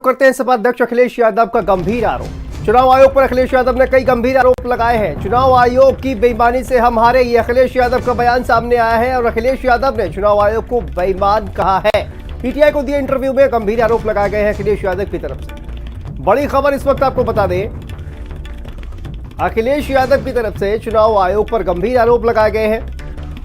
करते हैं सपा अध्यक्ष अखिलेश यादव का गंभीर आरोप। चुनाव आयोग पर अखिलेश यादव ने कई गंभीर आरोप लगाए हैं। चुनाव आयोग की बेईमानी से हम हारे, ये अखिलेश यादव का बयान सामने आया है और अखिलेश यादव ने चुनाव आयोग को बेईमान कहा है। पीटीआई को दिए इंटरव्यू में गंभीर आरोप लगाए गए हैं अखिलेश यादव की तरफ से। बड़ी खबर इस वक्त आपको बता दें, अखिलेश यादव की तरफ से चुनाव आयोग पर गंभीर आरोप लगाए गए हैं।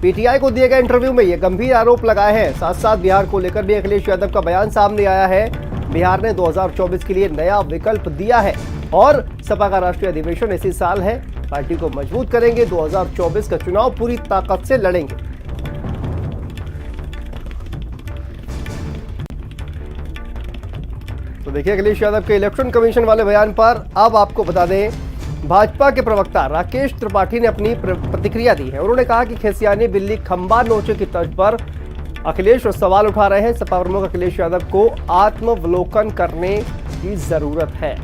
पीटीआई को दिए गए इंटरव्यू में ये गंभीर आरोप लगाए हैं। साथ साथ बिहार को लेकर भी अखिलेश यादव का बयान सामने आया है। बिहार ने 2024 के लिए नया विकल्प दिया है और सपा का राष्ट्रीय अधिवेशन इसी साल है। पार्टी को मजबूत करेंगे, 2024 का चुनाव पूरी ताकत से लड़ेंगे। तो देखिए अखिलेश यादव के इलेक्शन कमीशन वाले बयान पर। अब आपको बता दें, भाजपा के प्रवक्ता राकेश त्रिपाठी ने अपनी प्रतिक्रिया दी है। उन्होंने कहा कि खेसियानी बिल्ली खंबा नोचे की तर्ज पर अखिलेश सवाल उठा रहे हैं। सपा प्रमुख अखिलेश यादव को आत्मावलोकन करने की जरूरत है।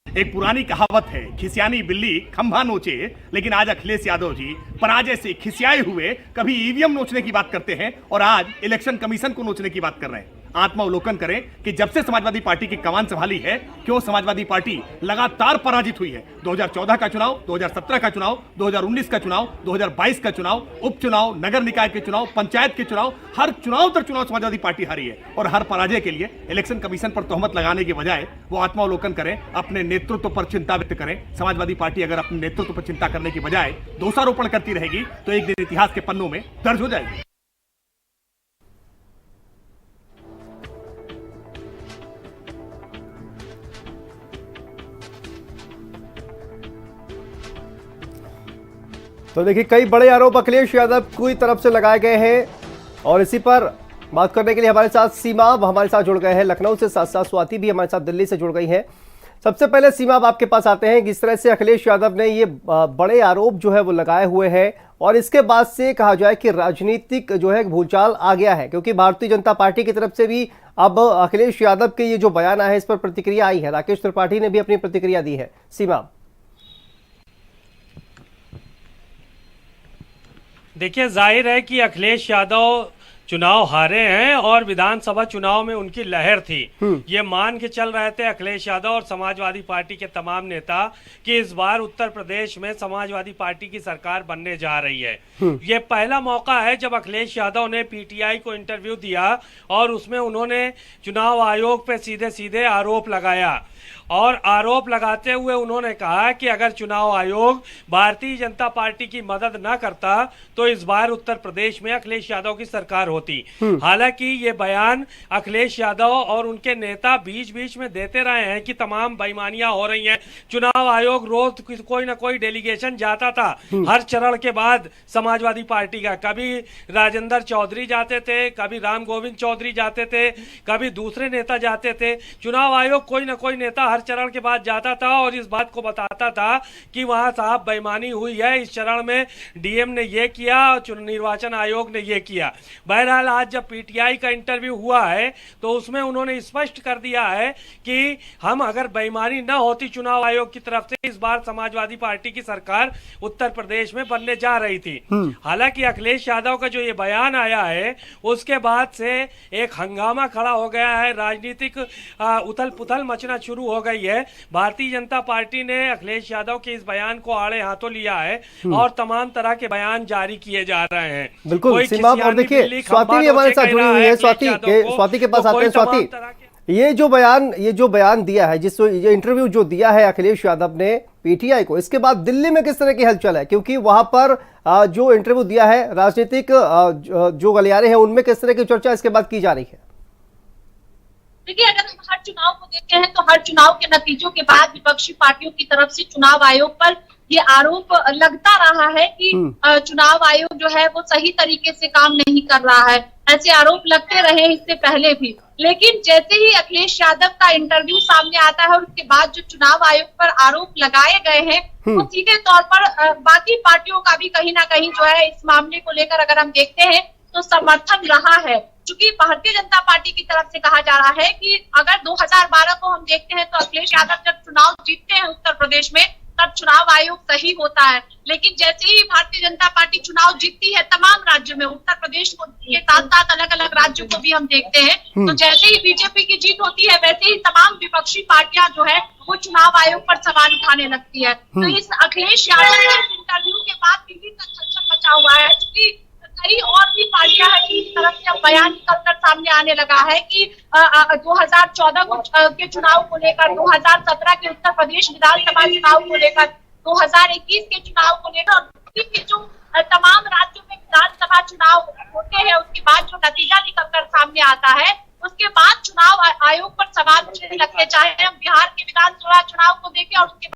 एक पुरानी कहावत है, खिसियानी बिल्ली खंभा नोचे, लेकिन आज अखिलेश यादव जी पराजय से खिसियाए हुए कभी ईवीएम नोचने की बात करते हैं और आज इलेक्शन कमीशन को नोचने की बात कर रहे हैं। आत्मावलोकन करें कि जब से समाजवादी पार्टी की कमान संभाली है, क्यों समाजवादी पार्टी लगातार पराजित हुई है। 2014 का चुनाव, 2017 का चुनाव, 2019 का चुनाव, 2022 का चुनाव, उपचुनाव, नगर निकाय के चुनाव, पंचायत के चुनाव, हर चुनाव दर चुनाव समाजवादी पार्टी हारी है। और हर पराजय के लिए इलेक्शन कमीशन पर तोहमत लगाने के बजाय वो आत्मावलोकन करें, अपने नेतृत्व पर चिंता व्यक्त करें। समाजवादी पार्टी अगर अपने नेतृत्व पर चिंता करने की बजाय दोषारोपण करती रहेगी तो एक दिन इतिहास के पन्नों में दर्ज हो जाएगी। तो देखिए कई बड़े आरोप अखिलेश यादव की तरफ से लगाए गए हैं और इसी पर बात करने के लिए हमारे साथ सीमा हमारे साथ जुड़ गए हैं लखनऊ से। साथ साथ स्वाति भी हमारे साथ दिल्ली से जुड़ गई है। सबसे पहले सीमा आपके पास आते हैं। किस तरह से अखिलेश यादव ने ये बड़े आरोप जो है वो लगाए हुए हैं और इसके बाद से कहा जाए कि राजनीतिक जो है भूचाल आ गया है, क्योंकि भारतीय जनता पार्टी की तरफ से भी अब अखिलेश यादव के ये जो बयान आए हैं इस पर प्रतिक्रिया आई है। राकेश त्रिपाठी ने भी अपनी प्रतिक्रिया दी है। सीमा, देखिए जाहिर है कि अखिलेश यादव चुनाव हारे हैं और विधानसभा चुनाव में उनकी लहर थी। ये मान के चल रहे थे अखिलेश यादव और समाजवादी पार्टी के तमाम नेता कि इस बार उत्तर प्रदेश में समाजवादी पार्टी की सरकार बनने जा रही है। ये पहला मौका है जब अखिलेश यादव ने पीटीआई को इंटरव्यू दिया और उसमें उन्होंने चुनाव आयोग पे सीधे सीधे आरोप लगाया और आरोप लगाते हुए उन्होंने कहा कि अगर चुनाव आयोग भारतीय जनता पार्टी की मदद न करता तो इस बार उत्तर प्रदेश में अखिलेश यादव की सरकार होती। हालांकि ये बयान अखिलेश यादव और उनके नेता बीच बीच में देते रहे हैं कि तमाम बेईमानियां हो रही हैं। चुनाव आयोग रोज कोई ना कोई डेलीगेशन जाता था हर चरण के बाद समाजवादी पार्टी का। कभी राजेंद्र चौधरी जाते थे, कभी राम गोविंद चौधरी जाते थे, कभी दूसरे नेता जाते थे। चुनाव आयोग कोई ना कोई नेता हर चरण के बाद जाता था और इस बात को बताता था कि वहां साहब बेईमानी हुई है, इस चरण में डीएम ने ये किया और निर्वाचन आयोग ने ये किया। बहरहाल आज जब पीटीआई का इंटरव्यू हुआ है तो उसमें उन्होंने स्पष्ट कर दिया है कि हम अगर बेईमानी न होती चुनाव आयोग की तरफ से, इस बार समाजवादी पार्टी की सरकार उत्तर प्रदेश में बनने जा रही थी। हालांकि अखिलेश यादव का जो ये बयान आया है उसके बाद से एक हंगामा खड़ा हो गया है, राजनीतिक उथल पुथल मचना शुरू हो गई है। भारतीय जनता पार्टी ने अखिलेश यादव के इस बयान को आड़े हाथों लिया है और तमाम तरह के बयान जारी किए जा रहे हैं। बिल्कुल सीमा, और देखिए स्वाति भी हमारे साथ जुड़ी हुई है। स्वाति के पास आते हैं। स्वाति, ये जो बयान दिया है, ये इंटरव्यू जो दिया है अखिलेश यादव ने पीटीआई को, इसके बाद दिल्ली में किस तरह की हलचल है? क्योंकि वहां पर जो इंटरव्यू दिया है राजनीतिक जो गलियारे हैं उनमें किस तरह की चर्चा इसके बाद की जा रही है? देखिए, अगर हम हर चुनाव को देखते हैं तो हर चुनाव के नतीजों के बाद विपक्षी पार्टियों की तरफ से चुनाव आयोग पर ये आरोप लगता रहा है कि चुनाव आयोग जो है वो सही तरीके से काम नहीं कर रहा है। ऐसे आरोप लगते रहे इससे पहले भी, लेकिन जैसे ही अखिलेश यादव का इंटरव्यू सामने आता है और उसके बाद जो चुनाव आयोग पर आरोप लगाए गए हैं वो सीधे तौर पर बाकी पार्टियों का भी कहीं ना कहीं जो है इस मामले को लेकर अगर हम देखते हैं तो समर्थन रहा है। चूंकि भारतीय जनता पार्टी की तरफ से कहा जा रहा है कि अगर 2012 को हम देखते हैं तो अखिलेश यादव जब चुनाव जीतते हैं उत्तर प्रदेश में तब चुनाव आयोग सही होता है। लेकिन जैसे ही भारतीय जनता पार्टी चुनाव जीतती है तमाम राज्यों में, उत्तर प्रदेश को के साथ साथ अलग अलग राज्यों को भी हम देखते हैं, तो जैसे ही बीजेपी की जीत होती है वैसे ही तमाम विपक्षी पार्टियां जो है वो चुनाव आयोग पर सवाल उठाने लगती है। तो इस अखिलेश यादव के इंटरव्यू के बाद दिल्ली तक हलचल मचा हुआ है, क्योंकि कई और भी पार्टियां हैं जिनकी तरफ से अब बयान निकलकर सामने आने लगा है कि 2014 के चुनाव को लेकर, 2017 के उत्तर प्रदेश विधानसभा चुनाव को लेकर, 2021 के चुनाव को लेकर, के जो तमाम राज्यों में विधानसभा चुनाव होते हैं उसके बाद जो नतीजा निकलकर सामने आता है उसके बाद चुनाव आयोग पर सवाल उठने लगते, चाहे हम बिहार के विधानसभा चुनाव को देखें और उसके